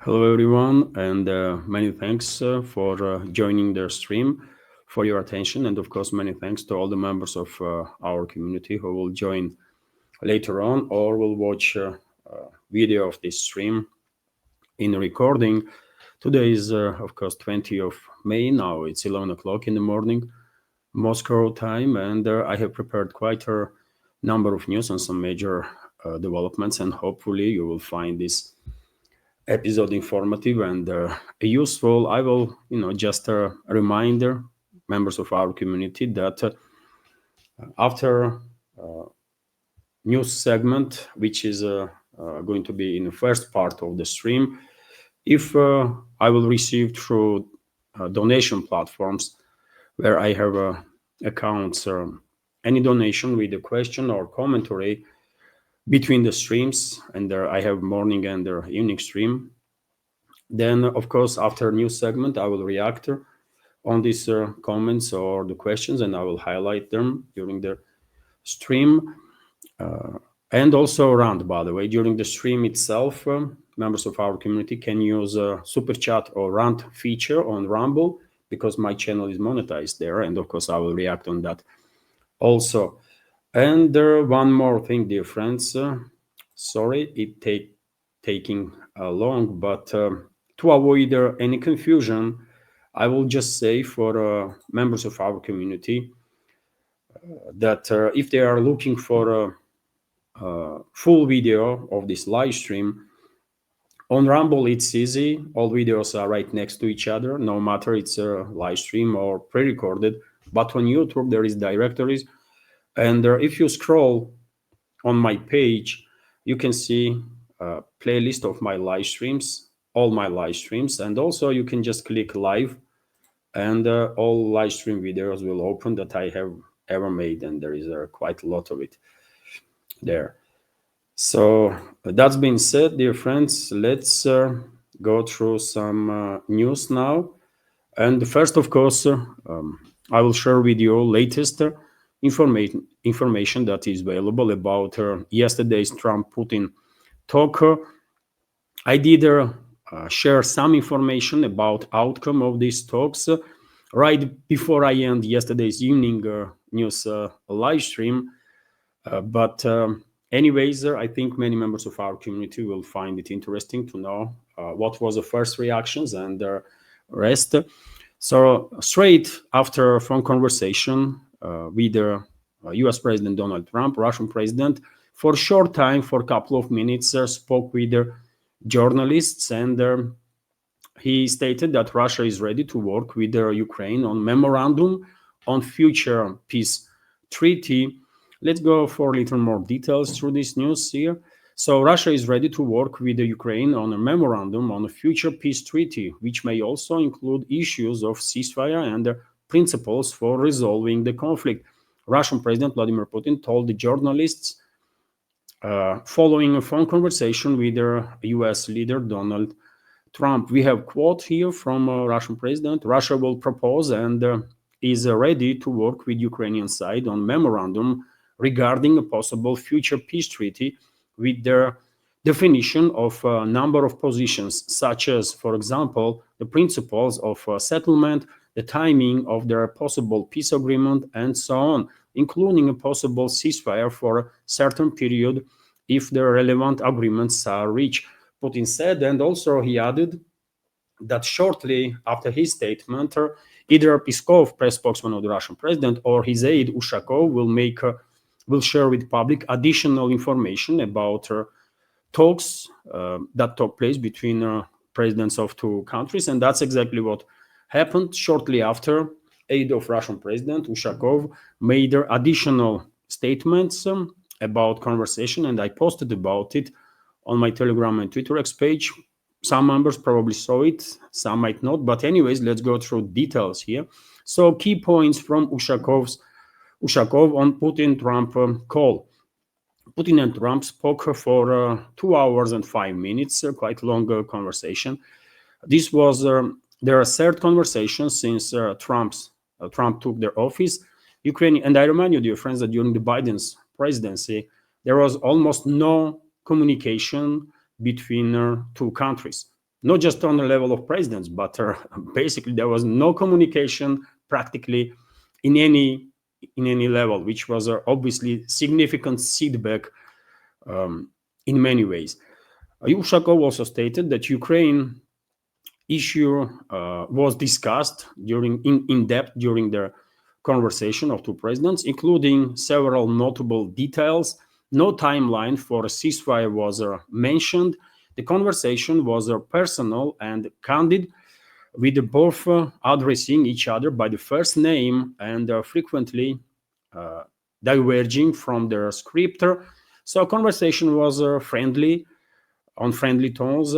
Hello, everyone, and many thanks for joining the stream, for your attention, and of course, many thanks to all the members of our community who will join later on or will watch video of this stream in recording. Today is, of course, 20th of May. Now it's 11 o'clock in the morning, Moscow time, and I have prepared quite a number of news and some major developments, and hopefully you will find this episode informative and useful. I will, just a reminder, members of our community, that after news segment, which is going to be in the first part of the stream, if I will receive through donation platforms where I have accounts, any donation with a question or commentary between the streams, and I have morning and evening stream. Then, of course, after news segment, I will react on these comments or the questions, and I will highlight them during the stream. And also around, by the way, during the stream itself, members of our community can use a super chat or rant feature on Rumble, because my channel is monetized there, and of course I will react on that also. And one more thing, dear friends, sorry it taking long, but to avoid any confusion, I will just say for members of our community that if they are looking for a full video of this live stream, on Rumble it's easy. All videos are right next to each other, no matter it's a live stream or pre-recorded. But on YouTube there is directories, and if you scroll on my page, you can see a playlist of my live streams, all my live streams, and also you can just click live, and all live stream videos will open that I have ever made, and there is quite a lot of it there. So that's been said, dear friends, let's go through some news now. And first, of course, I will share with you latest information that is available about yesterday's Trump-Putin talk. I did share some information about outcome of these talks right before I end yesterday's evening news live stream. But anyways, I think many members of our community will find it interesting to know what was the first reactions and the rest. So straight after a phone conversation with US President Donald Trump, Russian president, for a short time, for a couple of minutes, spoke with journalists, and he stated that Russia is ready to work with Ukraine on memorandum on future peace treaty. Let's go for a little more details through this news here. So Russia is ready to work with the Ukraine on a memorandum on a future peace treaty, which may also include issues of ceasefire and principles for resolving the conflict. Russian President Vladimir Putin told the journalists following a phone conversation with US leader Donald Trump. We have a quote here from Russian President: Russia will propose and is ready to work with Ukrainian side on memorandum regarding a possible future peace treaty, with their definition of a number of positions, such as, for example, the principles of settlement, the timing of their possible peace agreement, and so on, including a possible ceasefire for a certain period if the relevant agreements are reached, Putin said. And also he added that shortly after his statement, either Peskov, press spokesman of the Russian president, or his aide Ushakov will share with public additional information about talks that took place between presidents of two countries. And that's exactly what happened. Shortly after, aide of Russian president Ushakov made additional statements about conversation, and I posted about it on my Telegram and Twitter X page. Some members probably saw it, some might not, but anyways, let's go through details here. So key points from Ushakov on Putin-Trump call. Putin and Trump spoke for 2 hours and 5 minutes, quite long conversation. This was their third conversation since Trump took their office. Ukraine, and I remind you, dear friends, that during the Biden's presidency, there was almost no communication between two countries. not just on the level of presidents, but basically there was no communication practically in any level, which was obviously significant setback in many ways. Ushakov also stated that Ukraine issue was discussed in depth during the conversation of two presidents, including several notable details. No timeline for a ceasefire was mentioned. The conversation was personal and candid, with both addressing each other by the first name and frequently diverging from their script. So conversation was friendly, on friendly tones.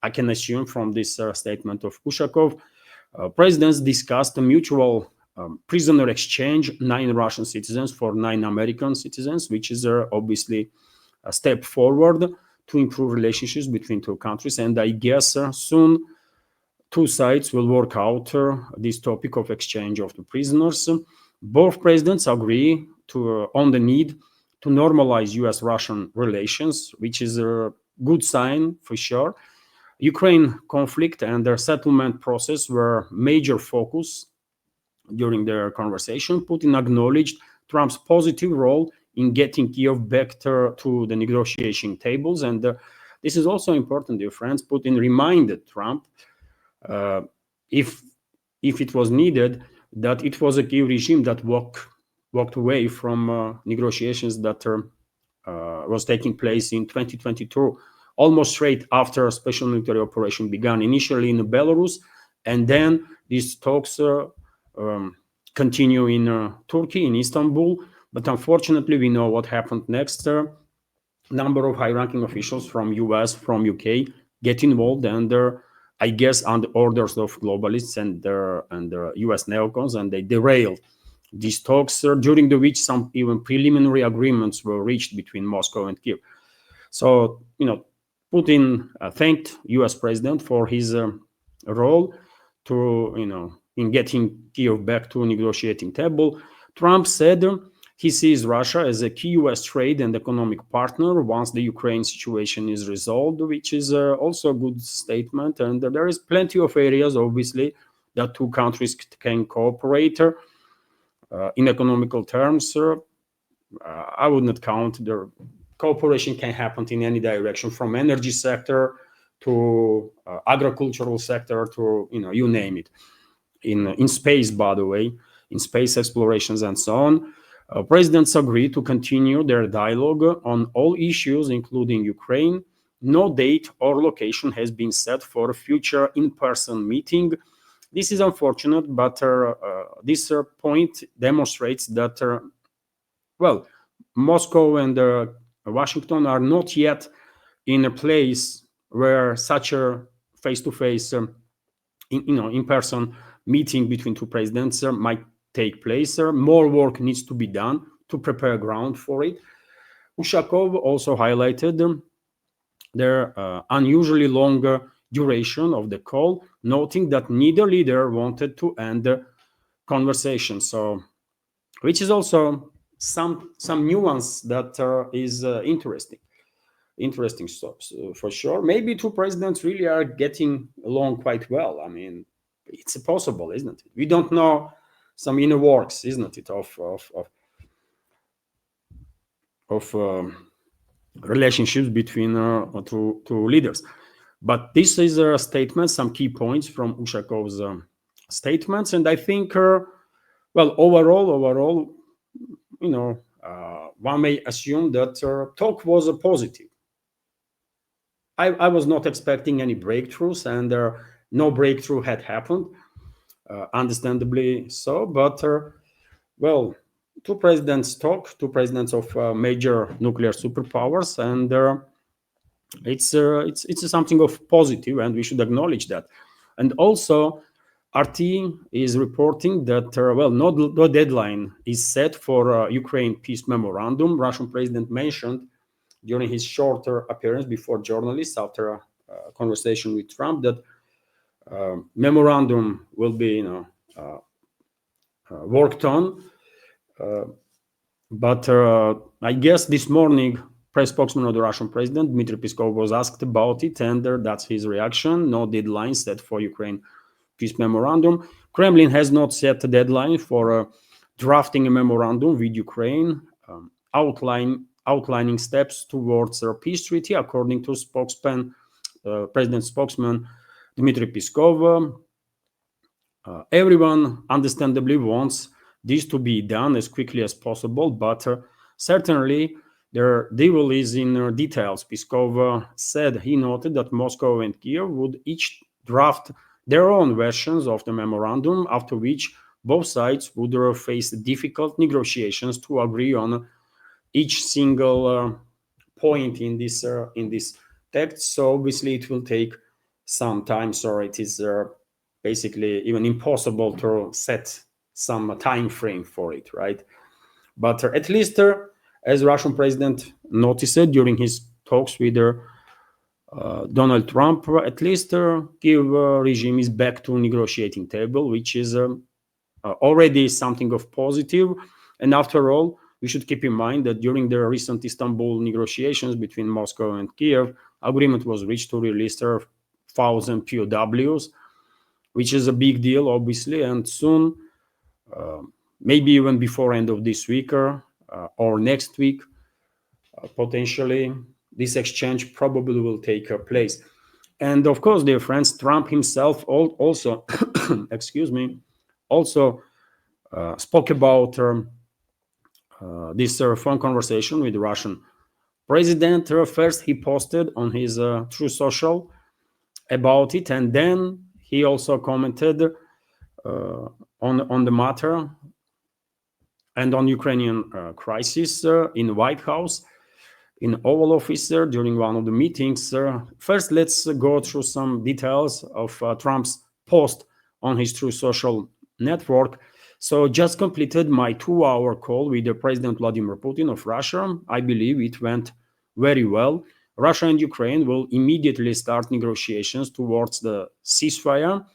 I can assume from this statement of Ushakov. Presidents discussed a mutual prisoner exchange, 9 Russian citizens for 9 American citizens, which is obviously a step forward to improve relationships between two countries. And I guess soon two sides will work out this topic of exchange of the prisoners. Both presidents agree on the need to normalize US-Russian relations, which is a good sign for sure. Ukraine conflict and their settlement process were major focus during their conversation. Putin acknowledged Trump's positive role in getting Kiev back to the negotiation tables. And this is also important, dear friends. Putin reminded Trump, if it was needed, that it was a Kiev regime that walked away from negotiations that was taking place in 2022, almost straight after a special military operation began, initially in Belarus, and then these talks continue in Turkey, in Istanbul. But unfortunately, we know what happened next. Number of high-ranking officials from US, from UK get involved, and I guess on the orders of globalists and US neocons, and they derailed these talks, during which some even preliminary agreements were reached between Moscow and Kiev. So, Putin thanked US president for his role in getting Kiev back to a negotiating table. Trump said he sees Russia as a key US trade and economic partner once the Ukraine situation is resolved, which is also a good statement. And there is plenty of areas, obviously, that two countries can cooperate in economical terms. I would not count their cooperation can happen in any direction, from energy sector to agricultural sector to you name it. In space, by the way, in space explorations and so on. Presidents agreed to continue their dialogue on all issues, including Ukraine. No date or location has been set for a future in-person meeting. This is unfortunate, but this point demonstrates that, Moscow and Washington are not yet in a place where such a face-to-face, in-person meeting between two presidents might take place. More work needs to be done to prepare ground for it. Ushakov also highlighted their unusually long duration of the call, noting that neither leader wanted to end the conversation. So, which is also some nuance that is interesting so for sure. Maybe two presidents really are getting along quite well. I mean, it's possible, isn't it? We don't know some inner works, isn't it, of relationships between two leaders. But this is a statement, some key points from Ushakov's statements, and I think, overall, one may assume that talk was a positive. I was not expecting any breakthroughs, and no breakthrough had happened, understandably so. But two presidents talk, two presidents of major nuclear superpowers, and it's something of positive, and we should acknowledge that. And also, RT is reporting that no deadline is set for Ukraine peace memorandum. Russian president mentioned during his shorter appearance before journalists after a conversation with Trump that memorandum will be worked on. But I guess this morning press spokesman of the Russian president, Dmitry Peskov, was asked about it, and that's his reaction. No deadline set for Ukraine peace memorandum. Kremlin has not set a deadline for drafting a memorandum with Ukraine, outlining steps towards a peace treaty, according to president spokesman Dmitry Peskov. Everyone understandably wants this to be done as quickly as possible, but certainly the devil is in details. Peskov said he noted that Moscow and Kiev would each draft their own versions of the memorandum, after which both sides would face difficult negotiations to agree on each single point in this text. So obviously it will take some time, so it is basically even impossible to set some time frame for it, right? But at least, as Russian president noticed during his talks with Donald Trump, at least Kiev regime is back to negotiating table, which is already something of positive. And after all, we should keep in mind that during the recent Istanbul negotiations between Moscow and Kiev, agreement was reached to release 1,000 POWs, which is a big deal, obviously, and soon, maybe even before end of this week or next week, potentially, this exchange probably will take place. And of course, dear friends, Trump himself also, excuse me, also spoke about this phone conversation with the Russian president. First, he posted on his True Social about it, and then he also commented on the matter and on Ukrainian crisis in the White House, in Oval Office during one of the meetings. First, let's go through some details of Trump's post on his True Social network. So just completed my 2-hour call with the President Vladimir Putin of Russia. I believe it went very well. Russia and Ukraine will immediately start negotiations towards the ceasefire.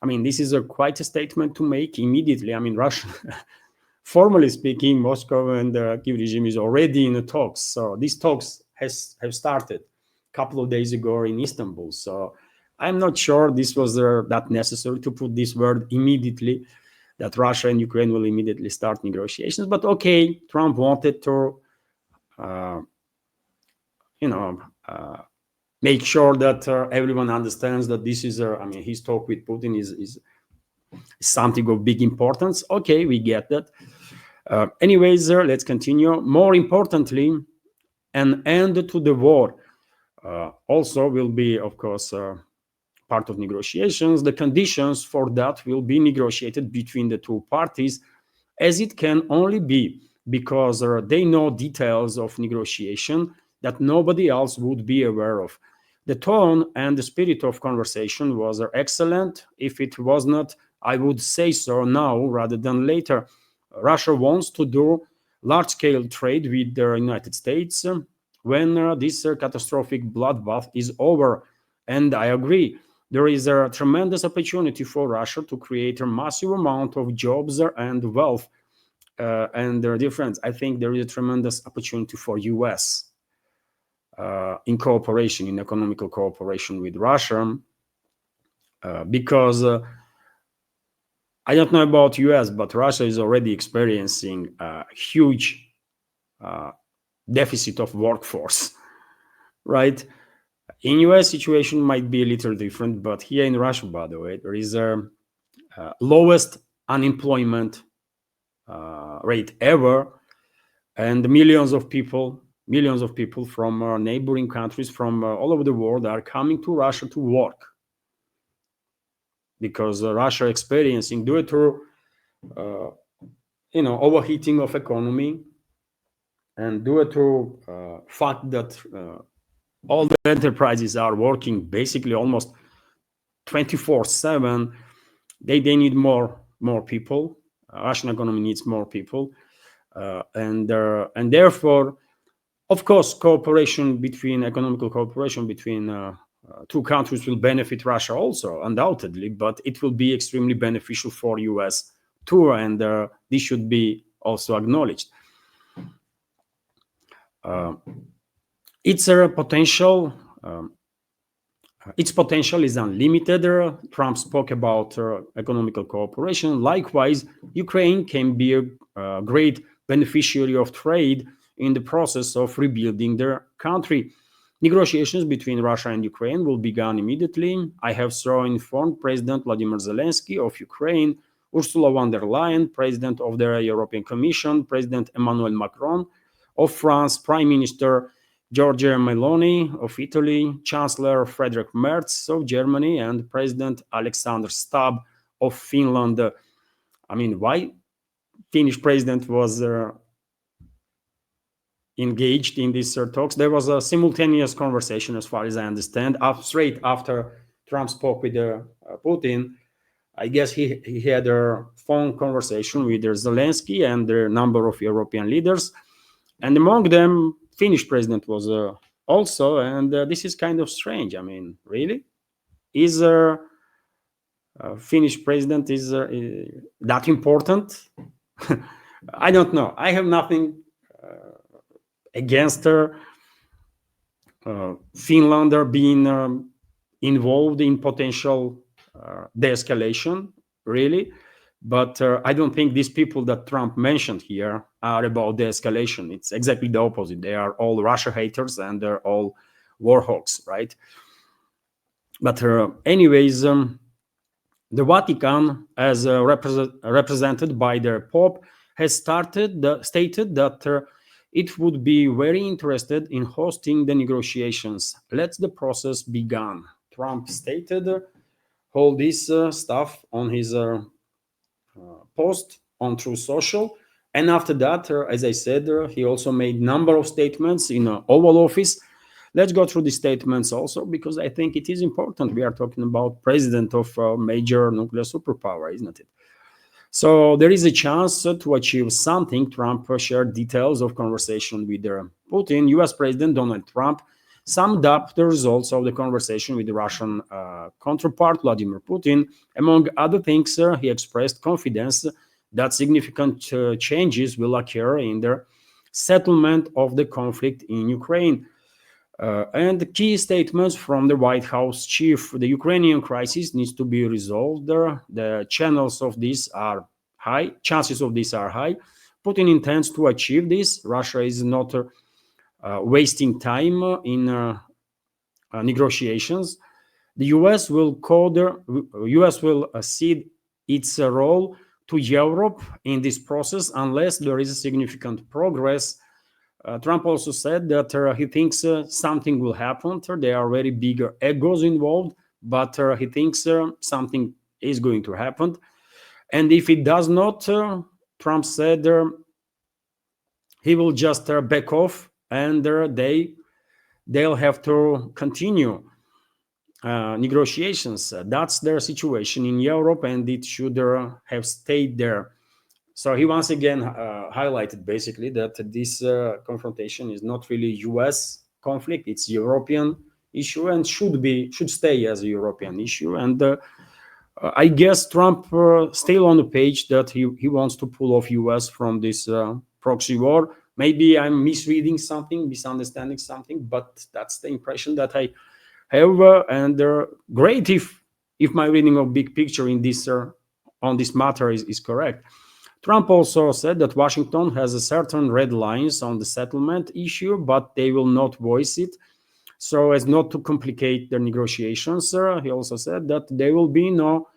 I mean, this is quite a statement to make immediately. I mean, Russia, formally speaking, Moscow and the Kiev regime is already in the talks. So these talks have started a couple of days ago in Istanbul. So I'm not sure this was that necessary to put this word immediately, that Russia and Ukraine will immediately start negotiations. But okay, Trump wanted to, make sure that everyone understands that this is, his talk with Putin is something of big importance. Okay, we get that. Anyways, let's continue. More importantly, an end to the war also will be, of course, part of negotiations. The conditions for that will be negotiated between the two parties, as it can only be because they know details of negotiation that nobody else would be aware of. The tone and the spirit of conversation was excellent. If it was not, I would say so now rather than later. Russia wants to do large-scale trade with the United States when this catastrophic bloodbath is over. And I agree, there is a tremendous opportunity for Russia to create a massive amount of jobs and wealth. And dear friends, I think there is a tremendous opportunity for US in cooperation, in economical cooperation with Russia, because I don't know about US, but Russia is already experiencing a huge deficit of workforce, right? In US, situation might be a little different, but here in Russia, by the way, there is a lowest unemployment rate ever, and millions of people from neighboring countries from all over the world are coming to Russia to work, because Russia experiencing, due to overheating of economy, and due to fact that all the enterprises are working basically almost 24/7, they need more people. Russian economy needs more people, and therefore, of course, economical cooperation between two countries will benefit Russia also, undoubtedly, but it will be extremely beneficial for US too, and this should be also acknowledged. Its potential. Its potential is unlimited. Trump spoke about economical cooperation. Likewise, Ukraine can be a great beneficiary of trade in the process of rebuilding their country. Negotiations between Russia and Ukraine will begin immediately. I have so informed President Vladimir Zelensky of Ukraine, Ursula von der Leyen, President of the European Commission, President Emmanuel Macron of France, Prime Minister Giorgia Meloni of Italy, Chancellor Friedrich Merz of Germany, and President Alexander Stubb of Finland. I mean, why Finnish president was engaged in these talks? There was a simultaneous conversation, as far as I understand, straight after Trump spoke with Putin. I guess he had a phone conversation with Zelensky and a number of European leaders, and among them, Finnish president was also, and this is kind of strange. I mean, really, is Finnish president is that important? I don't know. I have nothing against Finland being involved in potential de-escalation, really. But I don't think these people that Trump mentioned here are about de-escalation. It's exactly the opposite. They are all Russia haters and they're all war hawks, right? But anyways, the Vatican, as represented by their Pope, has stated that it would be very interested in hosting the negotiations. Let the process begin. Trump stated all this stuff on his post on True Social, and after that, as I said, he also made number of statements in Oval Office. Let's go through the statements also, because I think it is important. We are talking about president of a major nuclear superpower, isn't it? So there is a chance to achieve something. Trump shared details of conversation with Putin. U.S. President Donald Trump summed up the results of the conversation with the Russian counterpart, Vladimir Putin. Among other things, he expressed confidence that significant changes will occur in the settlement of the conflict in Ukraine. And the key statements from the White House chief: the Ukrainian crisis needs to be resolved. The chances of this are high. Putin intends to achieve this. Russia is not wasting time in negotiations. The U.S. will cede its role to Europe in this process unless there is a significant progress. Trump also said that he thinks something will happen. There are very big egos involved, but he thinks something is going to happen. And if it does not, Trump said he will just back off, and they'll have to continue negotiations. That's their situation in Europe, and it should have stayed there. So he once again highlighted basically that this confrontation is not really U.S. conflict; it's European issue and should stay as a European issue. And I guess Trump still on the page that he wants to pull off U.S. from this proxy war. Maybe I'm misreading something, misunderstanding something, but that's the impression that I have. And great if my reading of big picture in this on this matter is correct. Trump also said that Washington has a certain red lines on the settlement issue, but they will not voice it so as not to complicate the negotiations. He also said that there will be no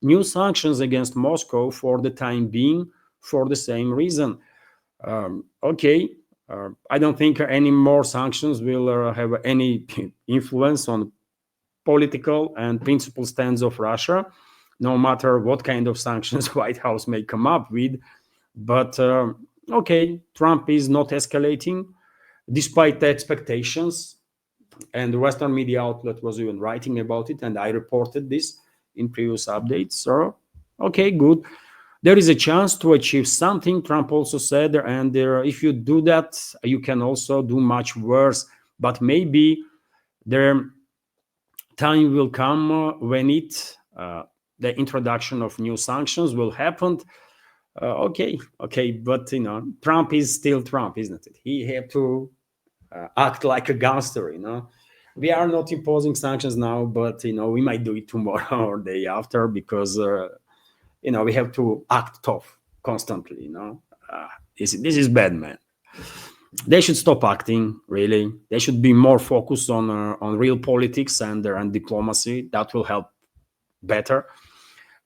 new sanctions against Moscow for the time being for the same reason. I don't think any more sanctions will have any influence on political and principal stance of Russia, no matter what kind of sanctions White House may come up with. But Trump is not escalating despite the expectations, and the Western media outlet was even writing about it, and I reported this in previous updates. So good. There is a chance to achieve something, Trump also said, and if you do that, you can also do much worse. But maybe the time will come when the introduction of new sanctions will happen. But Trump is still Trump, isn't it? He had to act like a gangster, We are not imposing sanctions now, but we might do it tomorrow or day after, because we have to act tough constantly. This is bad, man. They should stop acting. Really, they should be more focused on real politics and diplomacy. That will help better.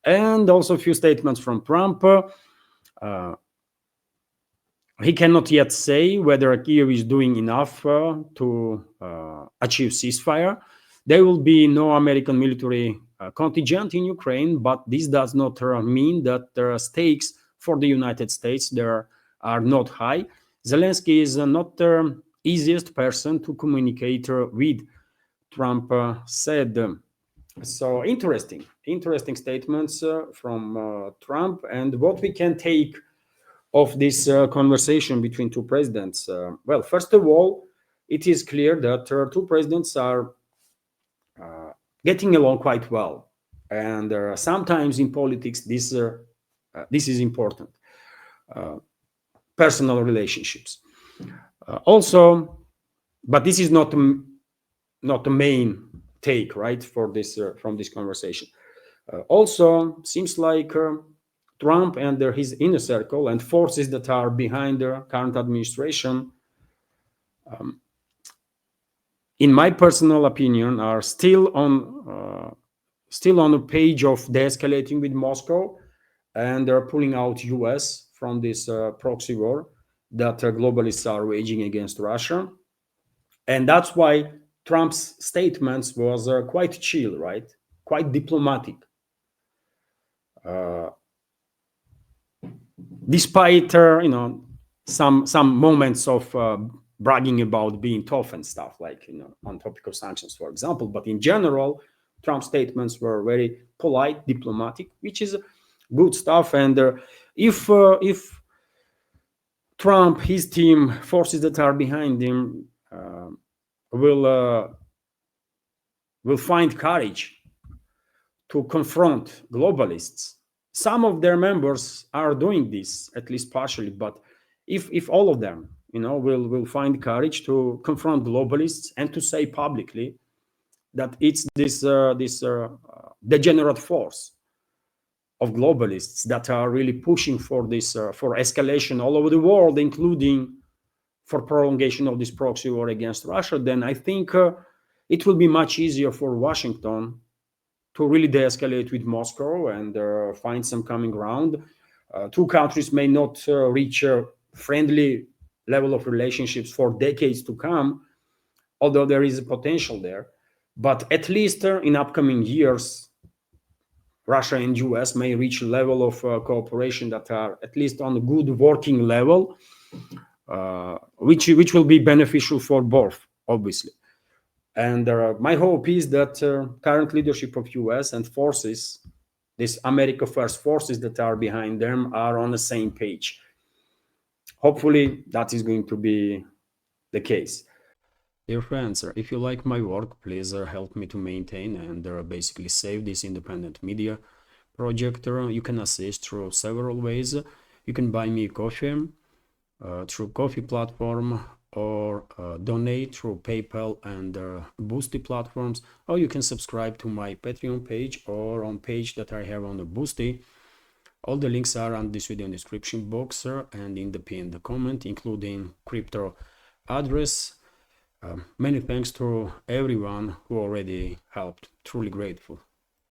And also a few statements from Trump. He cannot yet say whether Kyiv is doing enough to achieve ceasefire. There will be no American military contingent in Ukraine, but this does not mean that the stakes for the United States there are not high. Zelensky is not the easiest person to communicate with, Trump said. So interesting statements from Trump. And what we can take of this conversation between two presidents? Well, first of all, it is clear that two presidents are getting along quite well, and sometimes in politics this is important. Personal relationships, also, but this is not the main take, right, for this from this conversation. Also, seems like Trump and his inner circle and forces that are behind the current administration, in my personal opinion, are still on the page of de-escalating with Moscow, and they're pulling out US from this proxy war that globalists are waging against Russia. And that's why Trump's statements was quite chill, right? Quite diplomatic. Despite some moments of bragging about being tough and stuff, like on topic of sanctions, for example. But in general, Trump's statements were very polite, diplomatic, which is good stuff. And if Trump, his team, forces that are behind him will find courage to confront globalists. Some of their members are doing this, at least partially, but if all of them, will find courage to confront globalists and to say publicly that it's this degenerate force of globalists that are really pushing for this for escalation all over the world, including for prolongation of this proxy war against Russia, then I think it will be much easier for Washington to really de-escalate with Moscow and find some common ground. Two countries may not reach a friendly level of relationships for decades to come, although there is a potential there. But at least in upcoming years, Russia and US may reach a level of cooperation that are at least on a good working level, which will be beneficial for both, obviously. And my hope is that current leadership of US and forces, these America First forces that are behind them, are on the same page. Hopefully that is going to be the case. Dear friends, if you like my work, please help me to maintain and basically save this independent media project. You can assist through several ways. You can buy me coffee through Coffee platform, or donate through PayPal and Boosty platforms, or you can subscribe to my Patreon page or on page that I have on the Boosty. All the links are on this video description box and in the pinned comment, including crypto address. Many thanks to everyone who already helped. Truly grateful.